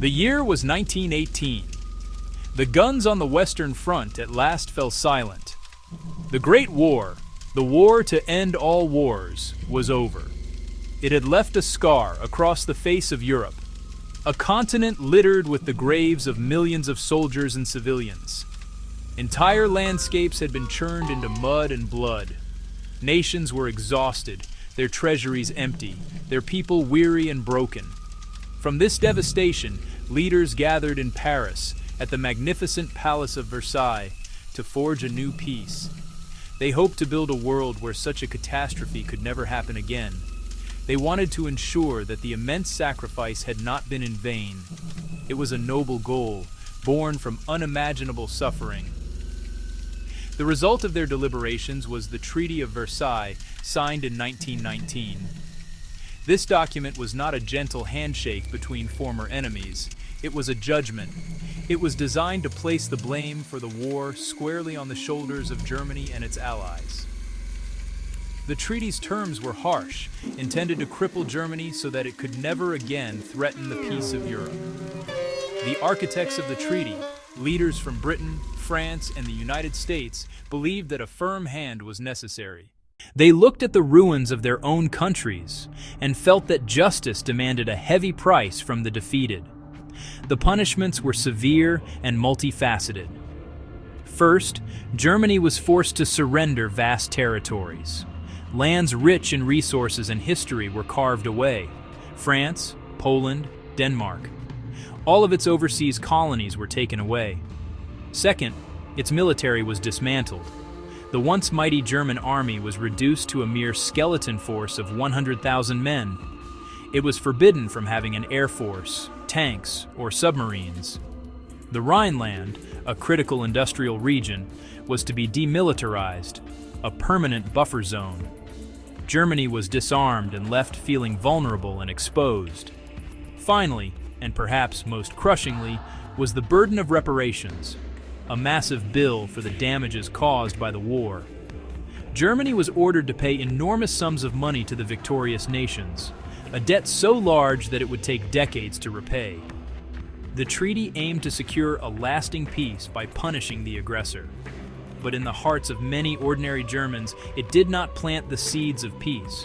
The year was 1918. The guns on the Western Front at last fell silent. The Great War, the war to end all wars, was over. It had left a scar across the face of Europe, a continent littered with the graves of millions of soldiers and civilians. Entire landscapes had been churned into mud and blood. Nations were exhausted, their treasuries empty, their people weary and broken. From this devastation, leaders gathered in Paris at the magnificent Palace of Versailles to forge a new peace. They hoped to build a world where such a catastrophe could never happen again. They wanted to ensure that the immense sacrifice had not been in vain. It was a noble goal, born from unimaginable suffering. The result of their deliberations was the Treaty of Versailles, signed in 1919. This document was not a gentle handshake between former enemies. It was a judgment. It was designed to place the blame for the war squarely on the shoulders of Germany and its allies. The treaty's terms were harsh, intended to cripple Germany so that it could never again threaten the peace of Europe. The architects of the treaty, leaders from Britain, France, and the United States, believed that a firm hand was necessary. They looked at the ruins of their own countries and felt that justice demanded a heavy price from the defeated. The punishments were severe and multifaceted. First, Germany was forced to surrender vast territories. Lands rich in resources and history were carved away. France, Poland, Denmark. All of its overseas colonies were taken away. Second, its military was dismantled. The once mighty German army was reduced to a mere skeleton force of 100,000 men. It was forbidden from having an air force, tanks, or submarines. The Rhineland, a critical industrial region, was to be demilitarized, a permanent buffer zone. Germany was disarmed and left feeling vulnerable and exposed. Finally, and perhaps most crushingly, was the burden of reparations, a massive bill for the damages caused by the war. Germany was ordered to pay enormous sums of money to the victorious nations, a debt so large that it would take decades to repay. The treaty aimed to secure a lasting peace by punishing the aggressor. But in the hearts of many ordinary Germans, it did not plant the seeds of peace.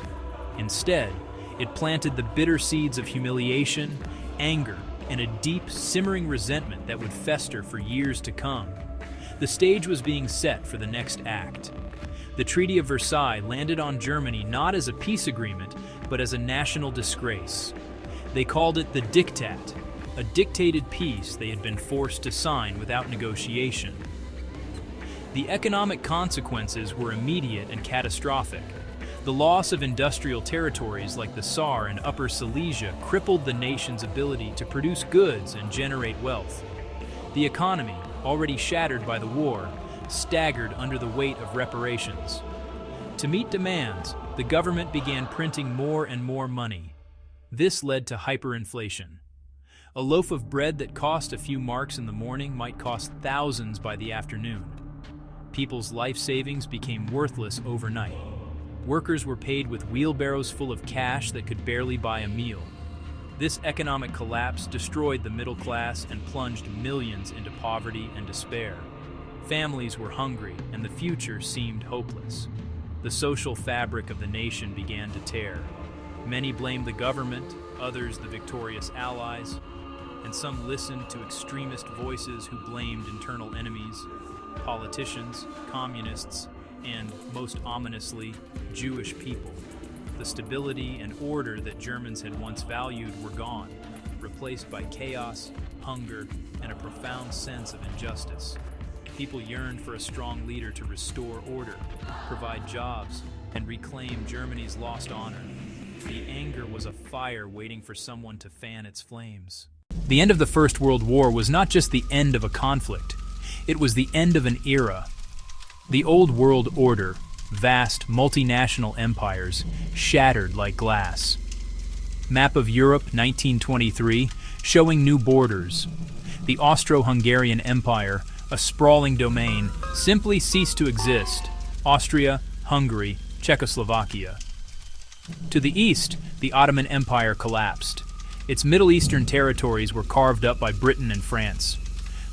Instead, it planted the bitter seeds of humiliation, anger, and a deep, simmering resentment that would fester for years to come. The stage was being set for the next act. The Treaty of Versailles landed on Germany not as a peace agreement, but as a national disgrace. They called it the Diktat, a dictated peace they had been forced to sign without negotiation. The economic consequences were immediate and catastrophic. The loss of industrial territories like the Saar and Upper Silesia crippled the nation's ability to produce goods and generate wealth. The economy, already shattered by the war, staggered under the weight of reparations. To meet demands, the government began printing more and more money. This led to hyperinflation. A loaf of bread that cost a few marks in the morning might cost thousands by the afternoon. People's life savings became worthless overnight. Workers were paid with wheelbarrows full of cash that could barely buy a meal. This economic collapse destroyed the middle class and plunged millions into poverty and despair. Families were hungry, and the future seemed hopeless. The social fabric of the nation began to tear. Many blamed the government, others the victorious allies, and some listened to extremist voices who blamed internal enemies, politicians, communists, and, most ominously, Jewish people. The stability and order that Germans had once valued were gone, replaced by chaos, hunger, and a profound sense of injustice. People yearned for a strong leader to restore order, provide jobs, and reclaim Germany's lost honor. The anger was a fire waiting for someone to fan its flames. The end of the First World War was not just the end of a conflict. It was the end of an era. The old world order, vast multinational empires, shattered like glass. Map of Europe, 1923, showing new borders. The Austro-Hungarian Empire, a sprawling domain, simply ceased to exist. Austria, Hungary, Czechoslovakia. To the east, the Ottoman Empire collapsed. Its Middle Eastern territories were carved up by Britain and France.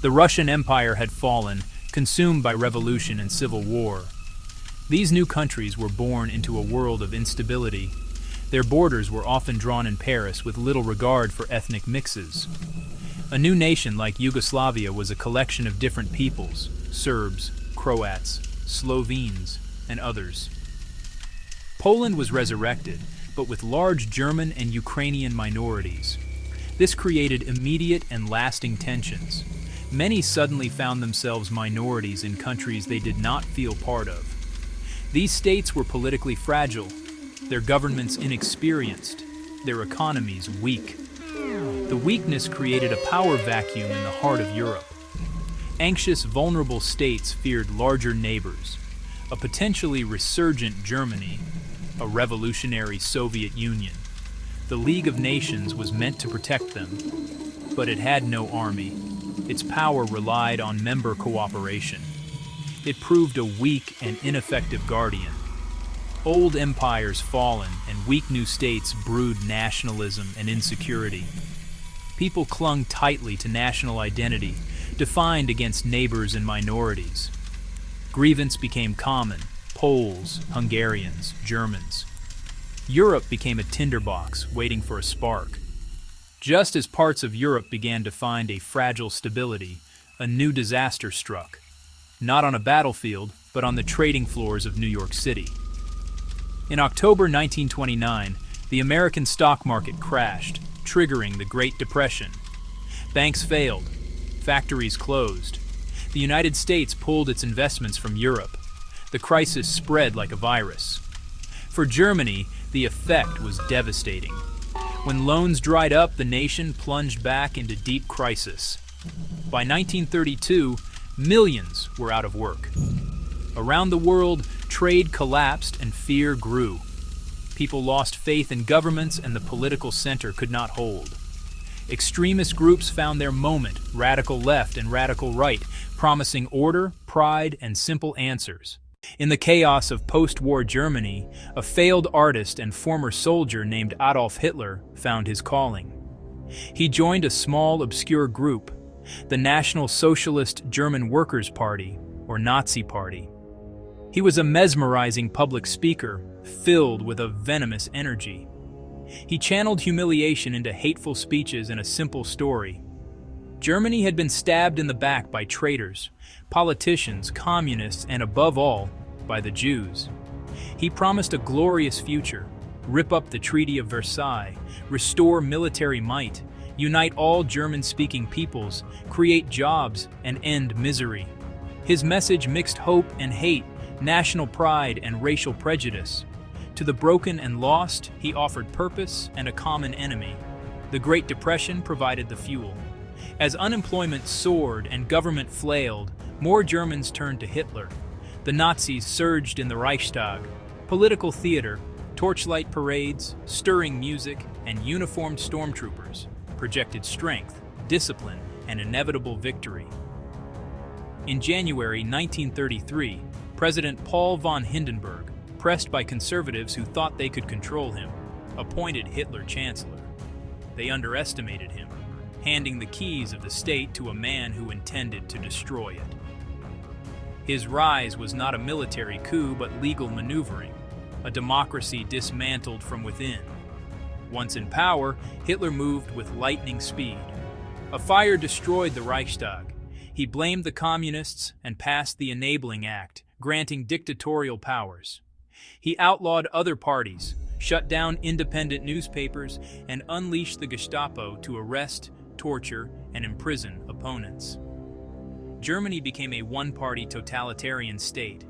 The Russian Empire had fallen, consumed by revolution and civil war. These new countries were born into a world of instability. Their borders were often drawn in Paris with little regard for ethnic mixes. A new nation like Yugoslavia was a collection of different peoples: Serbs, Croats, Slovenes, and others. Poland was resurrected, but with large German and Ukrainian minorities. This created immediate and lasting tensions. Many suddenly found themselves minorities in countries they did not feel part of. These states were politically fragile, their governments inexperienced, their economies weak. The weakness created a power vacuum in the heart of Europe. Anxious, vulnerable states feared larger neighbors, a potentially resurgent Germany, a revolutionary Soviet Union. The League of Nations was meant to protect them, but it had no army. Its power relied on member cooperation. It proved a weak and ineffective guardian. Old empires fallen and weak new states brewed nationalism and insecurity. People clung tightly to national identity, defined against neighbors and minorities. Grievance became common: Poles, Hungarians, Germans. Europe became a tinderbox waiting for a spark. Just as parts of Europe began to find a fragile stability, a new disaster struck. Not on a battlefield, but on the trading floors of New York City. In October 1929, the American stock market crashed, triggering the Great Depression. Banks failed. Factories closed. The United States pulled its investments from Europe. The crisis spread like a virus. For Germany, the effect was devastating. When loans dried up, the nation plunged back into deep crisis. By 1932, millions were out of work. Around the world, trade collapsed and fear grew. People lost faith in governments and the political center could not hold. Extremist groups found their moment, radical left and radical right, promising order, pride, and simple answers. In the chaos of post-war Germany, a failed artist and former soldier named Adolf Hitler found his calling. He joined a small, obscure group, the National Socialist German Workers' Party, or Nazi Party. He was a mesmerizing public speaker, filled with a venomous energy. He channeled humiliation into hateful speeches and a simple story. Germany had been stabbed in the back by traitors, politicians, communists, and above all, by the Jews. He promised a glorious future: rip up the Treaty of Versailles, restore military might, unite all German-speaking peoples, create jobs, and end misery. His message mixed hope and hate, national pride and racial prejudice. To the broken and lost, he offered purpose and a common enemy. The Great Depression provided the fuel. As unemployment soared and government flailed, more Germans turned to Hitler. The Nazis surged in the Reichstag. Political theater, torchlight parades, stirring music, and uniformed stormtroopers projected strength, discipline, and inevitable victory. In January 1933, President Paul von Hindenburg, pressed by conservatives who thought they could control him, appointed Hitler chancellor. They underestimated him, handing the keys of the state to a man who intended to destroy it. His rise was not a military coup but legal maneuvering, a democracy dismantled from within. Once in power, Hitler moved with lightning speed. A fire destroyed the Reichstag. He blamed the communists and passed the Enabling Act, granting dictatorial powers. He outlawed other parties, shut down independent newspapers, and unleashed the Gestapo to arrest, torture, and imprison opponents. Germany became a one-party totalitarian state.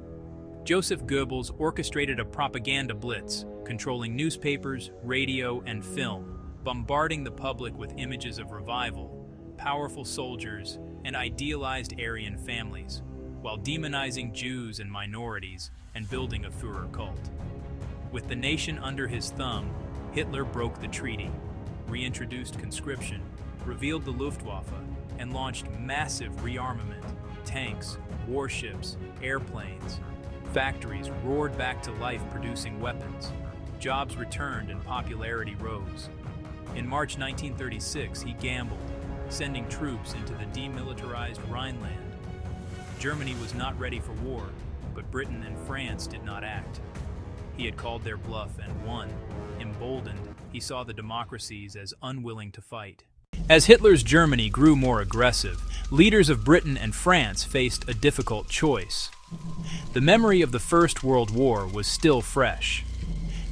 Joseph Goebbels orchestrated a propaganda blitz, controlling newspapers, radio, and film, bombarding the public with images of revival, powerful soldiers, and idealized Aryan families, while demonizing Jews and minorities and building a Führer cult. With the nation under his thumb, Hitler broke the treaty, reintroduced conscription, revealed the Luftwaffe, and launched massive rearmament: tanks, warships, airplanes. Factories roared back to life producing weapons. Jobs returned and popularity rose. In March 1936, he gambled, sending troops into the demilitarized Rhineland. Germany was not ready for war, but Britain and France did not act. He had called their bluff and won. Emboldened, he saw the democracies as unwilling to fight. As Hitler's Germany grew more aggressive, leaders of Britain and France faced a difficult choice. The memory of the First World War was still fresh.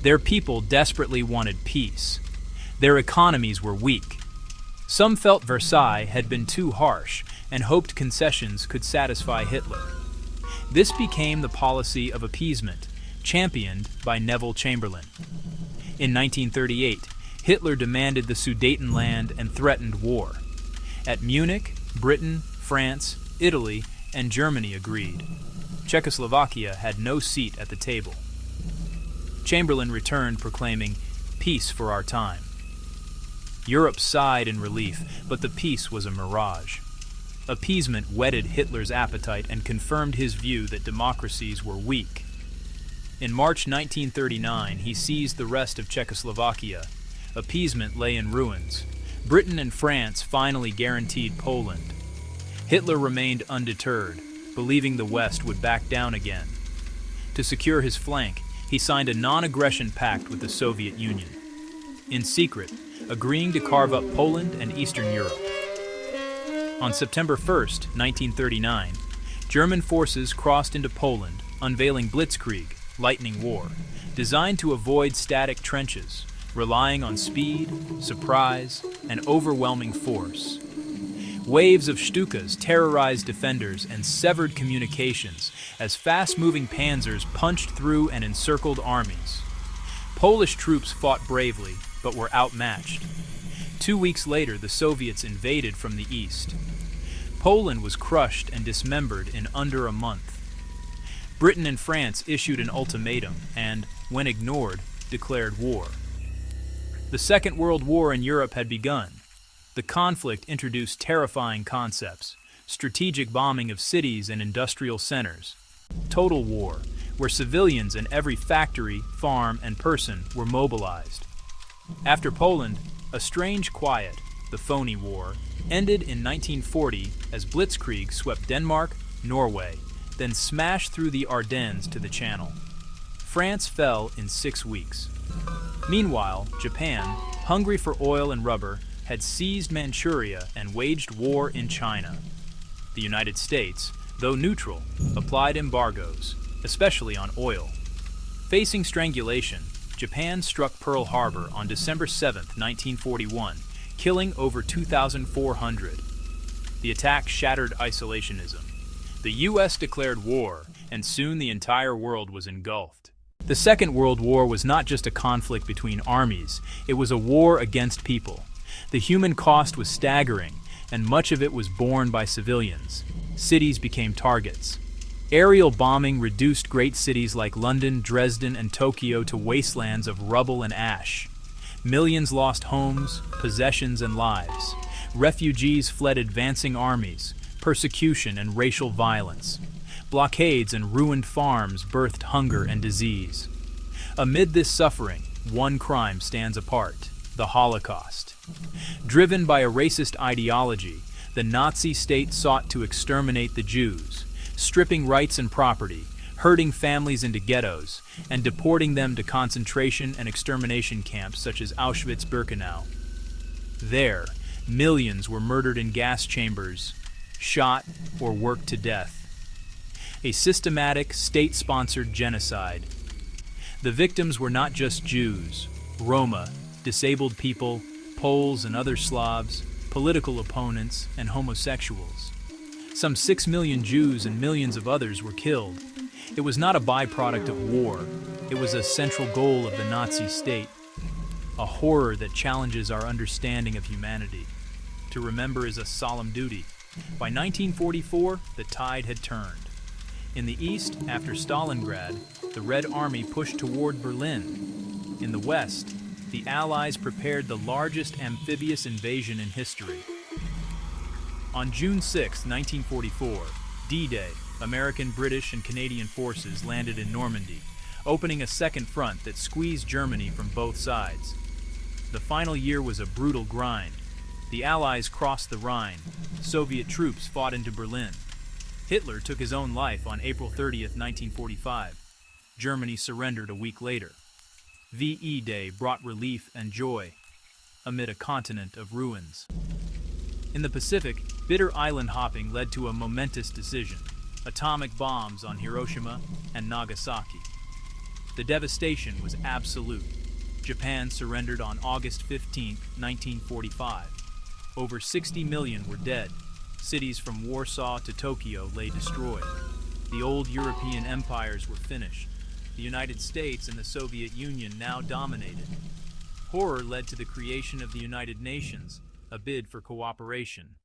Their people desperately wanted peace. Their economies were weak. Some felt Versailles had been too harsh and hoped concessions could satisfy Hitler. This became the policy of appeasement, championed by Neville Chamberlain. In 1938, Hitler demanded the Sudetenland and threatened war. At Munich, Britain, France, Italy, and Germany agreed. Czechoslovakia had no seat at the table. Chamberlain returned proclaiming, "Peace for our time." Europe sighed in relief, but the peace was a mirage. Appeasement whetted Hitler's appetite and confirmed his view that democracies were weak. In March 1939, he seized the rest of Czechoslovakia. Appeasement lay in ruins. Britain and France finally guaranteed Poland. Hitler remained undeterred, believing the West would back down again. To secure his flank, he signed a non-aggression pact with the Soviet Union. In secret, agreeing to carve up Poland and Eastern Europe. On September 1, 1939, German forces crossed into Poland, unveiling Blitzkrieg, lightning war, designed to avoid static trenches, relying on speed, surprise, and overwhelming force. Waves of Stukas terrorized defenders and severed communications as fast-moving panzers punched through and encircled armies. Polish troops fought bravely, but were outmatched. 2 weeks later, the Soviets invaded from the east. Poland was crushed and dismembered in under a month. Britain and France issued an ultimatum and, when ignored, declared war. The Second World War in Europe had begun. The conflict introduced terrifying concepts: strategic bombing of cities and industrial centers, total war, where civilians in every factory, farm, and person were mobilized. After Poland, a strange quiet, the phony war, ended in 1940 as Blitzkrieg swept Denmark, Norway, then smashed through the Ardennes to the Channel. France fell in 6 weeks. Meanwhile, Japan, hungry for oil and rubber, had seized Manchuria and waged war in China. The United States, though neutral, applied embargoes, especially on oil. Facing strangulation, Japan struck Pearl Harbor on December 7, 1941, killing over 2,400. The attack shattered isolationism. The U.S. declared war, and soon the entire world was engulfed. The Second World War was not just a conflict between armies, it was a war against people. The human cost was staggering, and much of it was borne by civilians. Cities became targets. Aerial bombing reduced great cities like London, Dresden, and Tokyo to wastelands of rubble and ash. Millions lost homes, possessions, and lives. Refugees fled advancing armies, persecution, and racial violence. Blockades and ruined farms birthed hunger and disease. Amid this suffering, one crime stands apart: the Holocaust. Driven by a racist ideology, the Nazi state sought to exterminate the Jews, stripping rights and property, herding families into ghettos, and deporting them to concentration and extermination camps such as Auschwitz-Birkenau. There, millions were murdered in gas chambers, shot, or worked to death. A systematic, state-sponsored genocide. The victims were not just Jews, Roma, disabled people, Poles and other Slavs, political opponents, and homosexuals. Some 6 million Jews and millions of others were killed. It was not a byproduct of war. It was a central goal of the Nazi state. A horror that challenges our understanding of humanity. To remember is a solemn duty. By 1944, the tide had turned. In the east, after Stalingrad, the Red Army pushed toward Berlin. In the west, the Allies prepared the largest amphibious invasion in history. On June 6, 1944, D-Day, American, British, and Canadian forces landed in Normandy, opening a second front that squeezed Germany from both sides. The final year was a brutal grind. The Allies crossed the Rhine. Soviet troops fought into Berlin. Hitler took his own life on April 30th, 1945. Germany surrendered a week later. VE Day brought relief and joy amid a continent of ruins. In the Pacific, bitter island hopping led to a momentous decision: atomic bombs on Hiroshima and Nagasaki. The devastation was absolute. Japan surrendered on August 15, 1945. Over 60 million were dead. Cities from Warsaw to Tokyo lay destroyed. The old European empires were finished. The United States and the Soviet Union now dominated. Horror led to the creation of the United Nations, a bid for cooperation.